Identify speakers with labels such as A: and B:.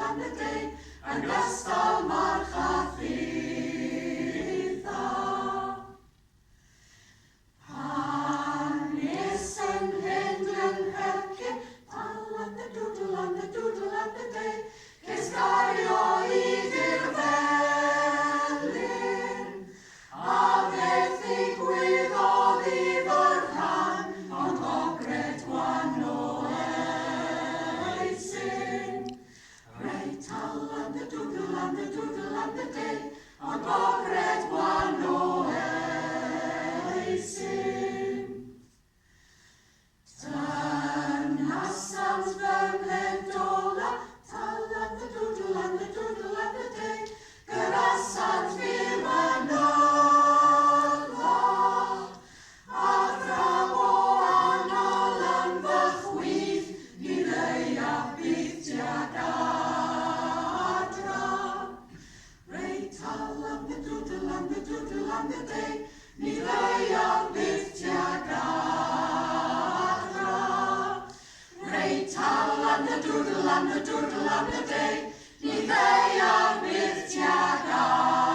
A: am y day, yn gystal march a ffritha. Hanes yn hynd yn hercyn, dal am the doodle am the day, ces gario i'r felyn. A beth ddigwyddodd I fy rhan, ond ogred gwahanol eisin. Reit, tal am the doodle am the day, ond ogred gwahanol eisin. Dynas am fy mhendola, tal am the doodle am the day, gyrasad fi'r mynydda. A thram o anol yn fy chwith, ni ddeia bydd tuag adra. Reit, tal am the doodle am the day, ni ddeia bydd tuag adra. Reit, tal am the doodle am the day, ni ddeia bydd tuag adra.